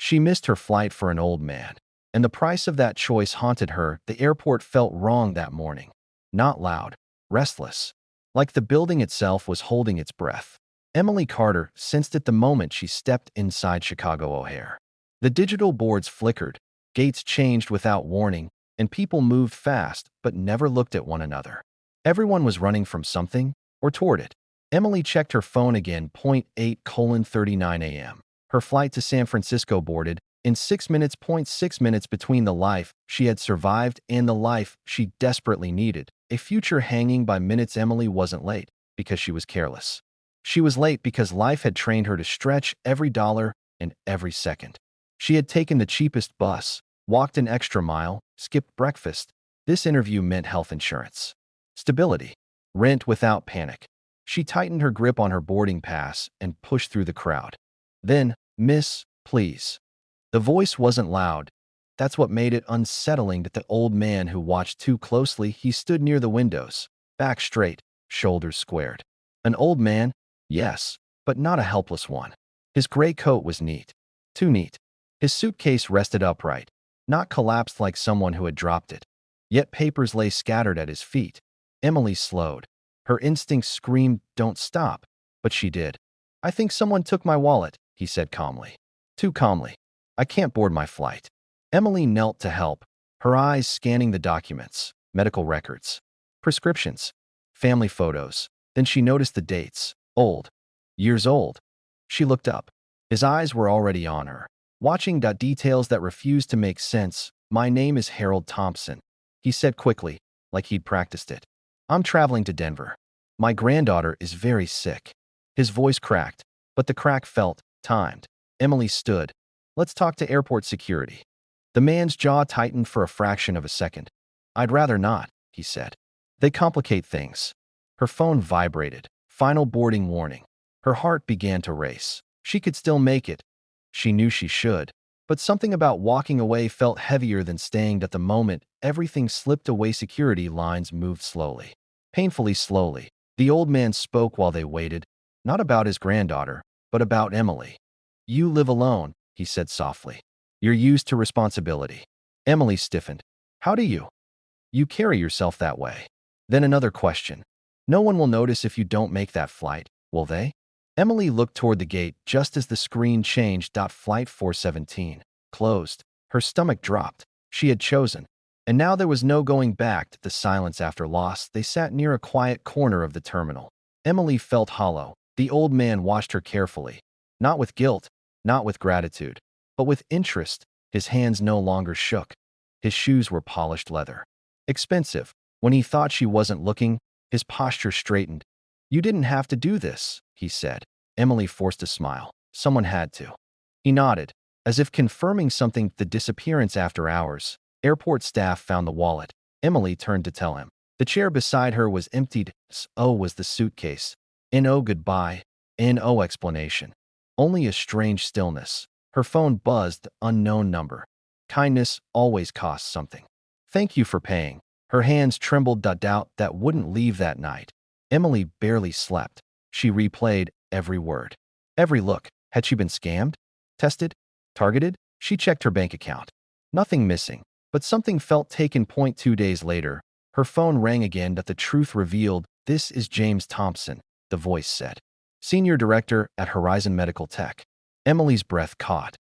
She missed her flight for an old man, and the price of that choice haunted her. The airport felt wrong that morning. Not loud, restless, like the building itself was holding its breath. Emily Carter sensed it the moment she stepped inside Chicago O'Hare. The digital boards flickered, gates changed without warning, and people moved fast but never looked at one another. Everyone was running from something or toward it. Emily checked her phone again. 8:39 a.m. Her flight to San Francisco boarded in 6 minutes. 6 minutes between the life she had survived and the life she desperately needed. A future hanging by minutes. Emily wasn't late because she was careless. She was late because life had trained her to stretch every dollar and every second. She had taken the cheapest bus, walked an extra mile, skipped breakfast. This interview meant health insurance, stability, rent without panic. She tightened her grip on her boarding pass and pushed through the crowd. Then, "Miss, please." The voice wasn't loud. That's what made it unsettling to the old man who watched too closely. He stood near the windows, back straight, shoulders squared. An old man? Yes, but not a helpless one. His gray coat was neat. Too neat. His suitcase rested upright, not collapsed like someone who had dropped it. Yet papers lay scattered at his feet. Emily slowed. Her instincts screamed, "Don't stop," but she did. "I think someone took my wallet," he said calmly. Too calmly. "I can't board my flight." Emily knelt to help, her eyes scanning the documents, medical records, prescriptions, family photos. Then she noticed the dates. Old. Years old. She looked up. His eyes were already on her, watching details that refused to make sense. "My name is Harold Thompson," he said quickly, like he'd practiced it. "I'm traveling to Denver. My granddaughter is very sick." His voice cracked, but the crack felt timed. Emily stood. "Let's talk to airport security." The man's jaw tightened for a fraction of a second. "I'd rather not," he said. "They complicate things." Her phone vibrated. Final boarding warning. Her heart began to race. She could still make it. She knew she should. But something about walking away felt heavier than staying. At the moment everything slipped away, security lines moved slowly. Painfully slowly. The old man spoke while they waited, not about his granddaughter, but about Emily. "You live alone," he said softly. "You're used to responsibility." Emily stiffened. "How do you? You carry yourself that way." Then another question. "No one will notice if you don't make that flight, will they?" Emily looked toward the gate just as the screen changed. Flight 417. Closed. Her stomach dropped. She had chosen. And now there was no going back to the silence after loss. They sat near a quiet corner of the terminal. Emily felt hollow. The old man watched her carefully. Not with guilt, not with gratitude, but with interest. His hands no longer shook. His shoes were polished leather. Expensive. When he thought she wasn't looking, his posture straightened. "You didn't have to do this," he said. Emily forced a smile. "Someone had to." He nodded, as if confirming something. The disappearance after hours. Airport staff found the wallet. Emily turned to tell him. The chair beside her was emptied. So was the suitcase. No goodbye. No explanation. Only a strange stillness. Her phone buzzed. Unknown number. Kindness always costs something. "Thank you for paying." Her hands trembled. Doubt that wouldn't leave that night. Emily barely slept. She replayed every word. Every look. Had she been scammed? Tested? Targeted? She checked her bank account. Nothing missing. But something felt taken. 2 days later, her phone rang again. The truth revealed. "This is James Thompson," the voice said. "Senior Director at Horizon Medical Tech." Emily's breath caught.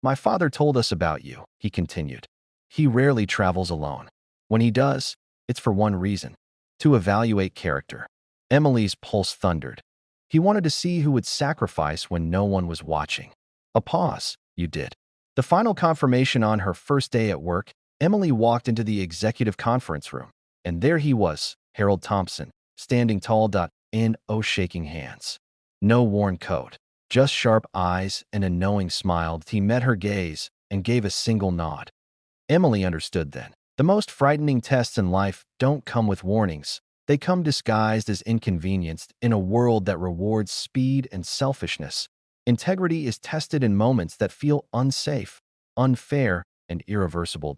"My father told us about you," he continued. "He rarely travels alone. When he does, it's for one reason: to evaluate character." Emily's pulse thundered. He wanted to see who would sacrifice when no one was watching. A pause. "You did." The final confirmation. On her first day at work, Emily walked into the executive conference room, and there he was, Harold Thompson, standing tall. Shaking hands. No worn coat, just sharp eyes and a knowing smile. He met her gaze and gave a single nod. Emily understood then. The most frightening tests in life don't come with warnings. They come disguised as inconvenience. In a world that rewards speed and selfishness, integrity is tested in moments that feel unsafe, unfair, and irreversible.